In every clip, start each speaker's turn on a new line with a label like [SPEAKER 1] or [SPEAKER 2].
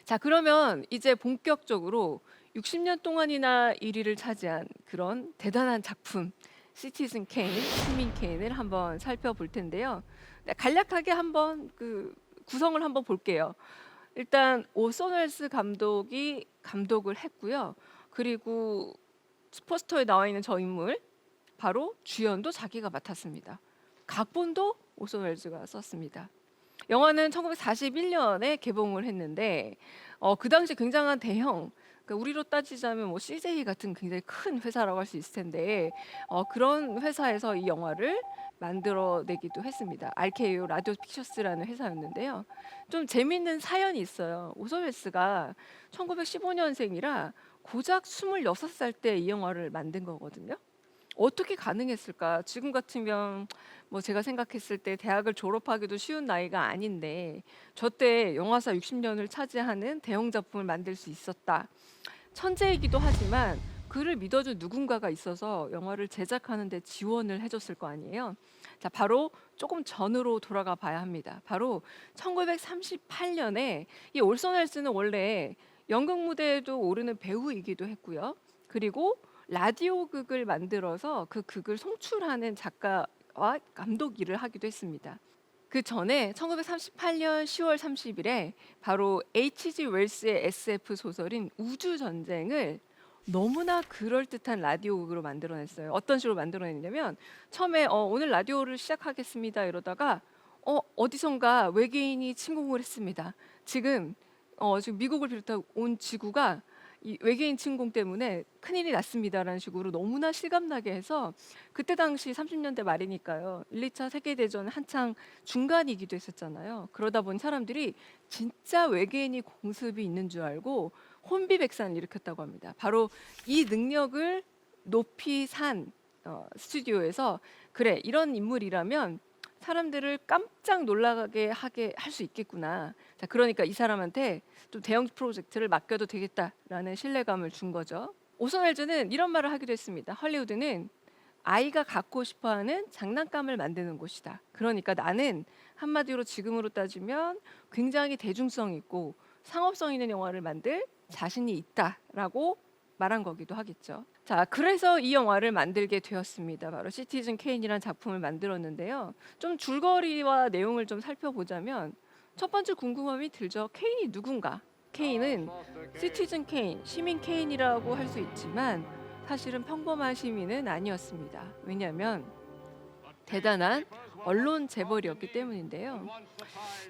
[SPEAKER 1] 자, 그러면 이제 본격적으로 60년 동안이나 1위를 차지한 그런 대단한 작품 시티즌 케인, 시민 케인을 한번 살펴볼 텐데요. 네, 간략하게 한번 그 구성을 한번 볼게요. 일단 오선 웰스 감독이 감독을 했고요. 그리고 포스터에 나와 있는 저 인물 바로 주연도 자기가 맡았습니다. 각본도 오선 웰즈가 썼습니다. 영화는 1941년에 개봉을 했는데 그 당시 굉장한 대형, 그러니까 우리로 따지자면 뭐 CJ 같은 굉장히 큰 회사라고 할 수 있을 텐데 그런 회사에서 이 영화를 만들어내기도 했습니다. RKO 라디오 픽처스라는 회사였는데요. 좀 재밌는 사연이 있어요. 오서 웰스가 1915년생이라 고작 26살 때 이 영화를 만든 거거든요. 어떻게 가능했을까? 지금 같으면 뭐 제가 생각했을 때 대학을 졸업하기도 쉬운 나이가 아닌데 저 때 영화사 60년을 차지하는 대형 작품을 만들 수 있었다. 천재이기도 하지만 그를 믿어준 누군가가 있어서 영화를 제작하는 데 지원을 해줬을 거 아니에요. 자, 바로 조금 전으로 돌아가 봐야 합니다. 바로 1938년에 이 올선 웰스는 원래 연극 무대에도 오르는 배우이기도 했고요. 그리고 라디오 극을 만들어서 그 극을 송출하는 작가와 감독 일을 하기도 했습니다. 그 전에 1938년 10월 30일에 바로 H.G. 웰스의 SF 소설인 우주 전쟁을 너무나 그럴듯한 라디오 극으로 만들어냈어요. 어떤 식으로 만들어냈냐면 처음에 오늘 라디오를 시작하겠습니다 이러다가 어디선가 외계인이 침공을 했습니다. 지금 미국을 비롯한 온 지구가 이 외계인 침공 때문에 큰일이 났습니다라는 식으로 너무나 실감나게 해서 그때 당시 30년대 말이니까요. 1, 2차 세계대전 한창 중간이기도 했었잖아요. 그러다 보니 사람들이 진짜 외계인이 공습이 있는 줄 알고 혼비백산을 일으켰다고 합니다. 바로 이 능력을 높이 산 스튜디오에서 그래, 이런 인물이라면 사람들을 깜짝 놀라게 하게 할 수 있겠구나. 자, 그러니까 이 사람한테 좀 대형 프로젝트를 맡겨도 되겠다라는 신뢰감을 준 거죠. 오선 웰즈는 이런 말을 하기도 했습니다. 헐리우드는 아이가 갖고 싶어하는 장난감을 만드는 곳이다. 그러니까 나는 한마디로 지금으로 따지면 굉장히 대중성 있고 상업성 있는 영화를 만들 자신이 있다라고 말한 거기도 하겠죠. 자, 그래서 이 영화를 만들게 되었습니다. 바로 시티즌 케인이라는 작품을 만들었는데요. 좀 줄거리와 내용을 좀 살펴보자면 첫 번째 궁금함이 들죠. 케인이 누군가? 케인은 시티즌 케인, 시민 케인이라고 할 수 있지만 사실은 평범한 시민은 아니었습니다. 왜냐하면 대단한 언론 재벌이었기 때문인데요.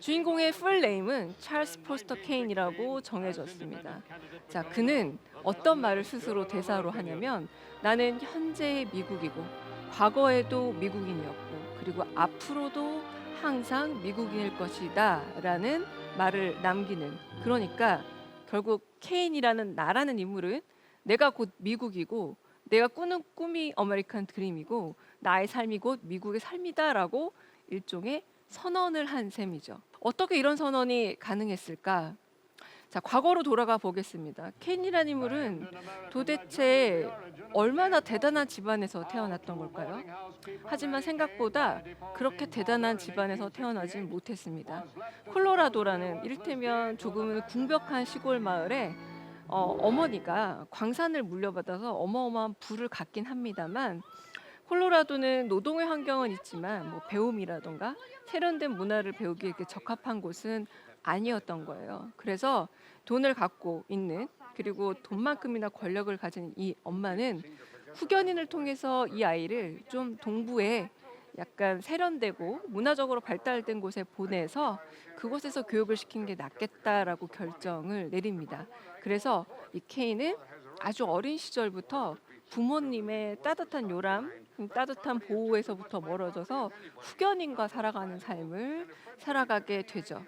[SPEAKER 1] 주인공의 풀 네임은 찰스 포스터 케인이라고 정해졌습니다. 자, 그는 어떤 말을 스스로 대사로 하냐면 나는 현재의 미국이고 과거에도 미국인이었고 그리고 앞으로도 항상 미국인일 것이다 라는 말을 남기는, 그러니까 결국 케인이라는 나라는 인물은 내가 곧 미국이고 내가 꾸는 꿈이 아메리칸 드림이고 나의 삶이 곧 미국의 삶이다라고 일종의 선언을 한 셈이죠. 어떻게 이런 선언이 가능했을까? 자, 과거로 돌아가 보겠습니다. 켄이라는 인물은 도대체 얼마나 대단한 집안에서 태어났던 걸까요? 하지만 생각보다 그렇게 대단한 집안에서 태어나진 못했습니다. 콜로라도라는 이를테면 조금은 궁벽한 시골 마을에 어머니가 광산을 물려받아서 어마어마한 부를 갖긴 합니다만 콜로라도는 노동의 환경은 있지만 뭐 배움이라던가 세련된 문화를 배우기에 이렇게 적합한 곳은 아니었던 거예요. 그래서 돈을 갖고 있는, 그리고 돈만큼이나 권력을 가진 이 엄마는 후견인을 통해서 이 아이를 좀 동부에 약간 세련되고 문화적으로 발달된 곳에 보내서 그곳에서 교육을 시키는 게 낫겠다라고 결정을 내립니다. 그래서 이 케인은 아주 어린 시절부터 부모님의 따뜻한 요람, 따뜻한 보호에서부터 멀어져서 후견인과 살아가는 삶을 살아가게 되죠.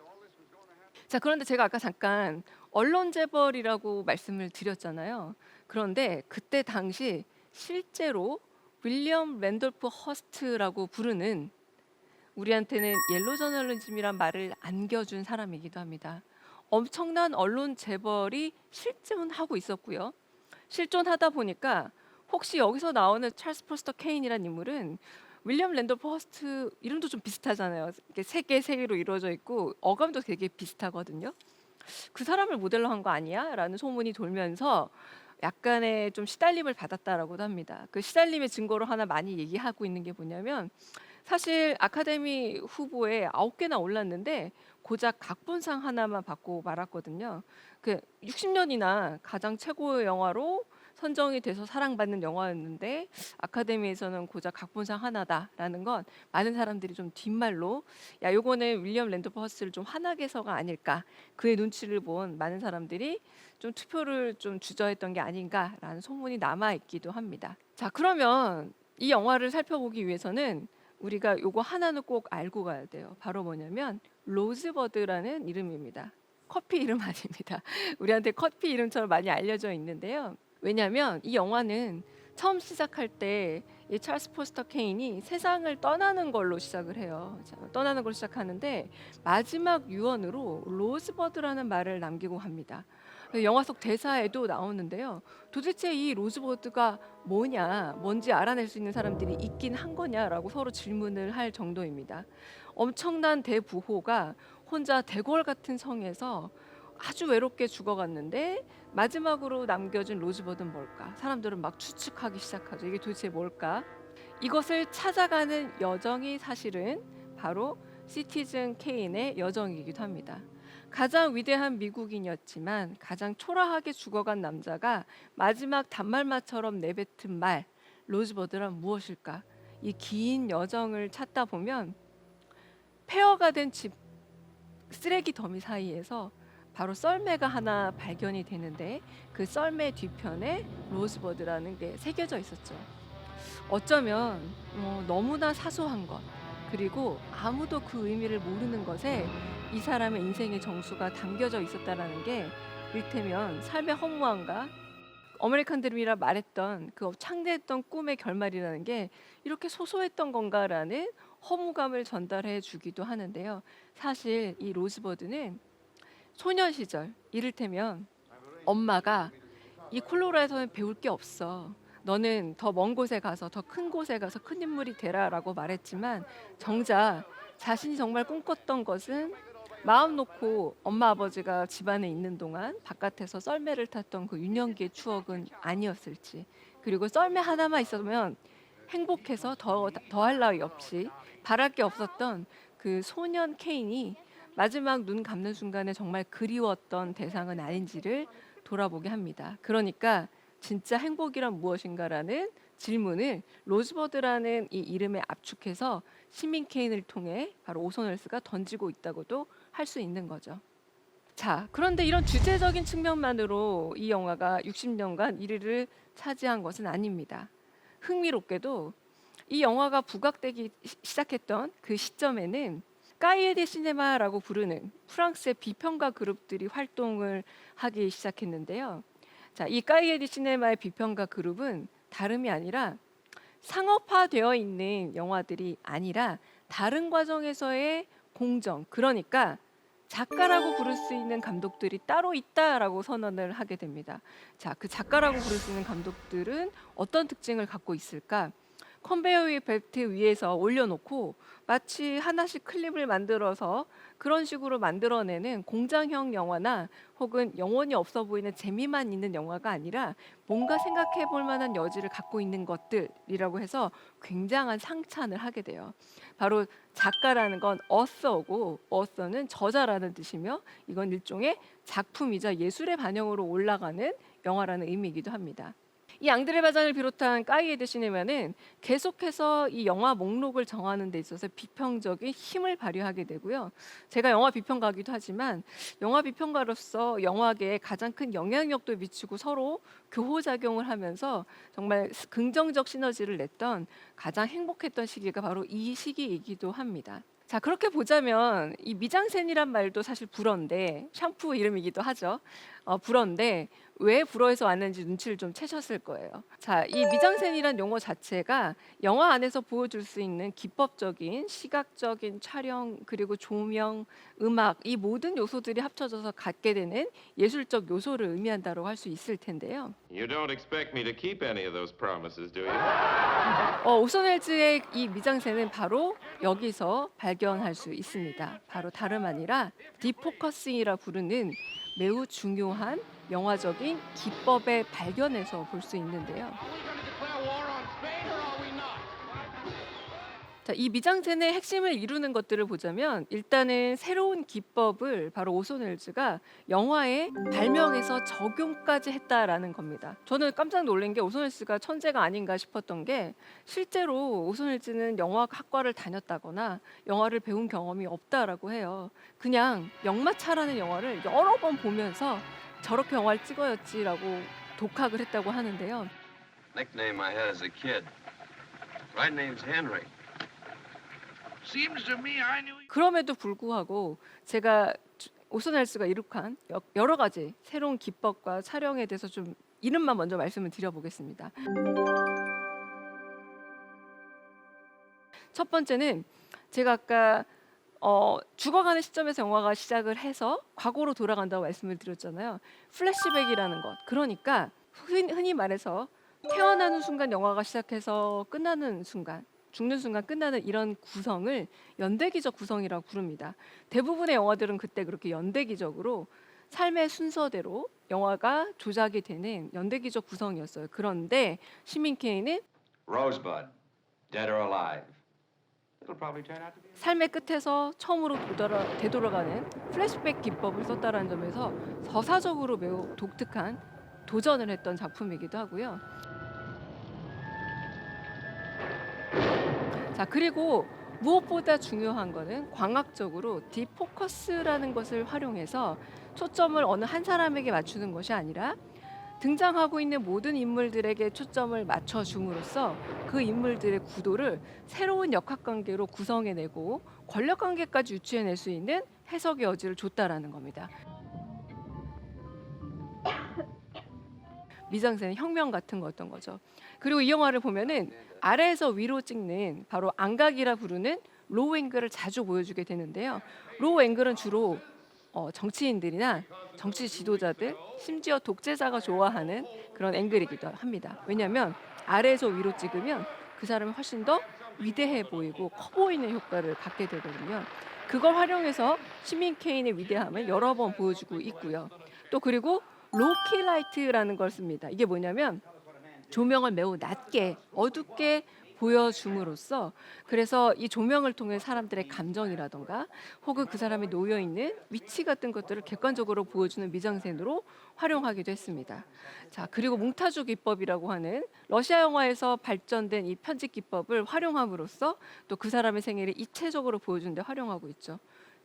[SPEAKER 1] 자, 그런데 제가 아까 잠깐 언론 재벌이라고 말씀을 드렸잖아요. 그런데 그때 당시 실제로 윌리엄 랜돌프 허스트라고 부르는, 우리한테는 옐로 저널리즘이란 말을 안겨준 사람이기도 합니다. 엄청난 언론 재벌이 실존하고 있었고요. 실존하다 보니까 혹시 여기서 나오는 찰스 포스터 케인이라는 인물은 윌리엄 랜돌프 허스트 이름도 좀 비슷하잖아요. 이렇게 세 개, 세 개로 이루어져 있고 어감도 되게 비슷하거든요. "그 사람을 모델로 한 거 아니야?"라는 소문이 돌면서 약간의 좀 시달림을 받았다라고도 합니다. 그 시달림의 증거로 하나 많이 얘기하고 있는 게 뭐냐면 사실 아카데미 후보에 9 개나 올랐는데 고작 각본상 하나만 받고 말았거든요. 그 60 년이나 가장 최고의 영화로 선정이 돼서 사랑받는 영화였는데 아카데미에서는 고작 각본상 하나다라는 건 많은 사람들이 좀 뒷말로 '야 요거는 윌리엄 랜도퍼 허스를 좀 화나게 해서가 아닐까.' 그의 눈치를 본 많은 사람들이 좀 투표를 좀 주저했던 게 아닌가라는 소문이 남아 있기도 합니다. 자 그러면 이 영화를 살펴보기 위해서는 우리가 요거 하나는 꼭 알고 가야 돼요. 바로 뭐냐면 로즈버드라는 이름입니다. 커피 이름 아닙니다. 우리한테 커피 이름처럼 많이 알려져 있는데요. 왜냐하면 이 영화는 처음 시작할 때 이 찰스 포스터 케인이 세상을 떠나는 걸로 시작을 해요. 자, 떠나는 걸로 시작하는데 마지막 유언으로 로즈버드라는 말을 남기고 합니다. 영화 속 대사에도 나오는데요. 도대체 이 로즈버드가 뭐냐, 뭔지 알아낼 수 있는 사람들이 있긴 한 거냐라고 서로 질문을 할 정도입니다. 엄청난 대부호가 혼자 대궐 같은 성에서 아주 외롭게 죽어갔는데 마지막으로 남겨진 로즈버드는 뭘까? 사람들은 막 추측하기 시작하죠. 이게 도대체 뭘까? 이것을 찾아가는 여정이 사실은 바로 시티즌 케인의 여정이기도 합니다. 가장 위대한 미국인이었지만 가장 초라하게 죽어간 남자가 마지막 단말마처럼 내뱉은 말, 로즈버드란 무엇일까? 이 긴 여정을 찾다 보면 폐허가 된 집 쓰레기 더미 사이에서 바로 썰매가 하나 발견이 되는데 그 썰매 뒤편에 로즈버드라는 게 새겨져 있었죠. 어쩌면 너무나 사소한 것 그리고 아무도 그 의미를 모르는 것에 이 사람의 인생의 정수가 담겨져 있었다라는 게 일테면 삶의 허무함과 어메리칸 드림이라 말했던 그 창대했던 꿈의 결말이라는 게 이렇게 소소했던 건가라는 허무감을 전달해 주기도 하는데요. 사실 이 로즈버드는 소년 시절 이를테면 엄마가 "이 콜로라도에서는 배울 게 없어. 너는 더 먼 곳에 가서 더 큰 곳에 가서 큰 인물이 되라."라고 말했지만 정작 자신이 정말 꿈꿨던 것은 마음 놓고 엄마 아버지가 집안에 있는 동안 바깥에서 썰매를 탔던 그 유년기의 추억은 아니었을지. 그리고 썰매 하나만 있었으면 행복해서 더할 나위 없이 바랄 게 없었던 그 소년 케인이 마지막 눈 감는 순간에 정말 그리웠던 대상은 아닌지를 돌아보게 합니다. 그러니까 진짜 행복이란 무엇인가라는 질문을 로즈버드라는 이 이름에 압축해서 시민 케인을 통해 바로 오손 웰스가 던지고 있다고도 할 수 있는 거죠. 자, 그런데 이런 주제적인 측면만으로 이 영화가 60년간 1위를 차지한 것은 아닙니다. 흥미롭게도 이 영화가 부각되기 시작했던 그 시점에는 까이에데 시네마라고 부르는 프랑스의 비평가 그룹들이 활동을 하기 시작했는데요. 자, 이 까이에데 시네마의 비평가 그룹은 다름이 아니라 상업화되어 있는 영화들이 아니라 다른 과정에서의 공정, 그러니까 작가라고 부를 수 있는 감독들이 따로 있다라고 선언을 하게 됩니다. 자, 그 작가라고 부를 수 있는 감독들은 어떤 특징을 갖고 있을까? 컨베이어 벨트 위에서 올려놓고 마치 하나씩 클립을 만들어서 그런 식으로 만들어내는 공장형 영화나 혹은 영혼이 없어 보이는 재미만 있는 영화가 아니라 뭔가 생각해 볼 만한 여지를 갖고 있는 것들이라고 해서 굉장한 상찬을 하게 돼요. 바로 작가라는 건 author고 author는 저자라는 뜻이며 이건 일종의 작품이자 예술의 반영으로 올라가는 영화라는 의미이기도 합니다. 이 앙드레 바잔을 비롯한 까이에드 시네마는 계속해서 이 영화 목록을 정하는 데 있어서 비평적인 힘을 발휘하게 되고요. 제가 영화 비평가기도 하지만 영화 비평가로서 영화계에 가장 큰 영향력도 미치고 서로 교호작용을 하면서 정말 긍정적 시너지를 냈던 가장 행복했던 시기가 바로 이 시기이기도 합니다. 자, 그렇게 보자면 이 미장센이란 말도 사실 불어인데 샴푸 이름이기도 하죠. 불어인데 왜 불어에서 왔는지 눈치를 좀 채셨을 거예요. 자, 이 미장센이란 용어 자체가 영화 안에서 보여줄 수 있는 기법적인 시각적인 촬영 그리고 조명, 음악 이 모든 요소들이 합쳐져서 갖게 되는 예술적 요소를 의미한다고 할 수 있을 텐데요.
[SPEAKER 2] You don't expect me to keep any of those promises, do you?
[SPEAKER 1] 오손 웰즈의 이 미장센은 바로 여기서 발견할 수 있습니다. 바로 다름 아니라 디포커싱이라 부르는 매우 중요한 영화적인 기법의 발견에서 볼 수 있는데요. 자, 이 미장센의 핵심을 이루는 것들을 보자면 일단은 새로운 기법을 바로 오손 웰즈가 영화에 발명해서 적용까지 했다라는 겁니다. 저는 깜짝 놀란 게 오손 웰즈가 천재가 아닌가 싶었던 게 실제로 오손 웰즈는 영화학과를 다녔다거나 영화를 배운 경험이 없다라고 해요. 그냥 역마차라는 영화를 여러 번 보면서 저렇게 영화를 찍어였지라고 독학을 했다고 하는데요.
[SPEAKER 3] Nickname I had as a kid. Right name's Henry.
[SPEAKER 4] Seems to me I knew.
[SPEAKER 1] 그럼에도 불구하고 제가 오손 웰즈가 이룩한 여러 가지 새로운 기법과 촬영에 대해서 좀 이름만 먼저 말씀을 드려보겠습니다. 첫 번째는 제가 아까 죽어가는 시점에서 영화가 시작을 해서 과거로 돌아간다고 말씀을 드렸잖아요. 플래시백이라는 것. 그러니까 흔히 말해서 태어나는 순간 영화가 시작해서 끝나는 순간, 죽는 순간 끝나는 이런 구성을 연대기적 구성이라고 부릅니다. 대부분의 영화들은 그때 그렇게 연대기적으로 삶의 순서대로 영화가 조작이 되는 연대기적 구성이었어요. 그런데 시민 케인은
[SPEAKER 3] Rosebud. Dead or alive. It'll probably turn out to be.
[SPEAKER 1] 삶의 끝에서 처음으로 되돌아가는 플래시백 기법을 썼다는 점에서 서사적으로 매우 독특한 도전을 했던 작품이기도 하고요. 자, 그리고 무엇보다 중요한 거는 광학적으로 디포커스라는 것을 활용해서 초점을 어느 한 사람에게 맞추는 것이 아니라 등장하고 있는 모든 인물들에게 초점을 맞춰줌으로써 그 인물들의 구도를 새로운 역학관계로 구성해내고 권력관계까지 유추해낼 수 있는 해석의 여지를 줬다라는 겁니다. 미장센 혁명 같은 거였던 거죠. 그리고 이 영화를 보면은 아래에서 위로 찍는 바로 안각이라 부르는 로우 앵글을 자주 보여주게 되는데요. 로우 앵글은 주로 정치인들이나 정치 지도자들, 심지어 독재자가 좋아하는 그런 앵글이기도 합니다. 왜냐하면 아래에서 위로 찍으면 그 사람이 훨씬 더 위대해 보이고 커 보이는 효과를 받게 되거든요. 그걸 활용해서 시민 케인의 위대함을 여러 번 보여주고 있고요. 또 그리고 로키 라이트라는 걸 씁니다. 이게 뭐냐면 조명을 매우 낮게 어둡게 보여줌으로써 그래서 이 조명을 통해 사람들의 감정이라던가 혹은 그 사람이 놓여 있는 위치 같은 것들을 객관적으로 보여주는 미장센으로 활용하기도 했습니다. 자, 그리고 몽타주 기법이라고 하는 러시아 영화에서 발전된 이 편집 기법을 활용함으로써 또 그 사람의 생애를 입체적으로 보여주는 데 활용하고 있죠.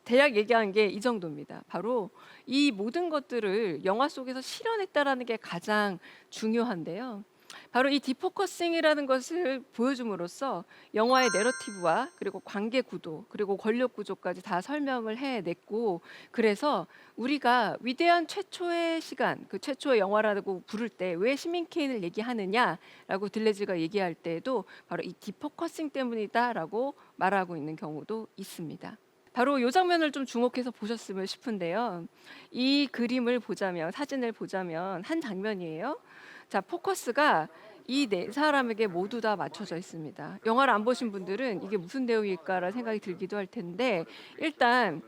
[SPEAKER 1] 대략 얘기한 게 이 정도입니다. 바로 이 모든 것들을 영화 속에서 실현했다라는 게 가장 중요한데요. 바로 이 디포커싱이라는 것을 보여줌으로써 영화의 내러티브와 그리고 관계 구도 그리고 권력 구조까지 다 설명을 해냈고 그래서 우리가 위대한 최초의 시간, 그 최초의 영화라고 부를 때 왜 시민 케인을 얘기하느냐라고 들레즈가 얘기할 때에도 바로 이 디포커싱 때문이다라고 말하고 있는 경우도 있습니다. 바로 이 장면을 좀 주목해서 보셨으면 싶은데요. 이 그림을 보자면 사진을 보자면 한 장면이에요. 자, 포커스가 이 네 사람에게 모두 다 맞춰져 있습니다. 영화를 안 보신 분들은 이게 무슨 내용일까라는 생각이 들기도 할 텐데 일단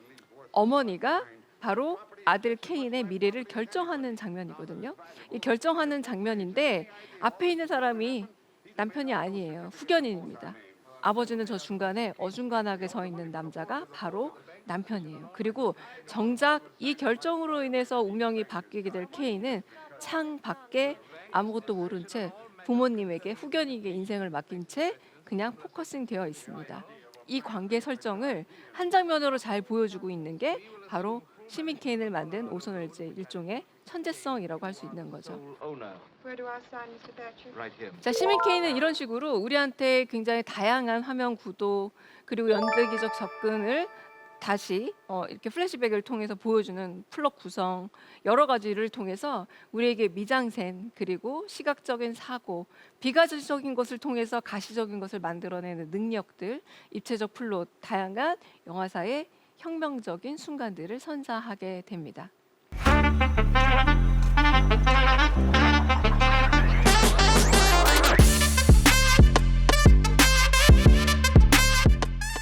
[SPEAKER 1] 어머니가 바로 아들 케인의 미래를 결정하는 장면이거든요. 이 결정하는 장면인데 앞에 있는 사람이 남편이 아니에요. 후견인입니다. 아버지는 저 중간에 어중간하게 서 있는 남자가 바로 남편이에요. 그리고 정작 이 결정으로 인해서 운명이 바뀌게 될 케인은 창 밖에 아무것도 모른 채 부모님에게 후견인에게 인생을 맡긴 채 그냥 포커싱 되어 있습니다. 이 관계 설정을 한 장면으로 잘 보여주고 있는 게 바로 시민 케인을 만든 오손 웰즈의 일종의 천재성이라고 할 수 있는 거죠.
[SPEAKER 3] Oh no.
[SPEAKER 4] Where do I sign, Mr. Thatcher?
[SPEAKER 3] Right here.
[SPEAKER 1] 자, 시민 케인은 이런 식으로 우리한테 굉장히 다양한 화면 구도 그리고 연대기적 접근을 다시 이렇게 플래시백을 통해서 보여주는 플롯 구성 여러 가지를 통해서 우리에게 미장센 그리고 시각적인 사고 비가시적인 것을 통해서 가시적인 것을 만들어내는 능력들 입체적 플롯 다양한 영화사의 혁명적인 순간들을 선사하게 됩니다.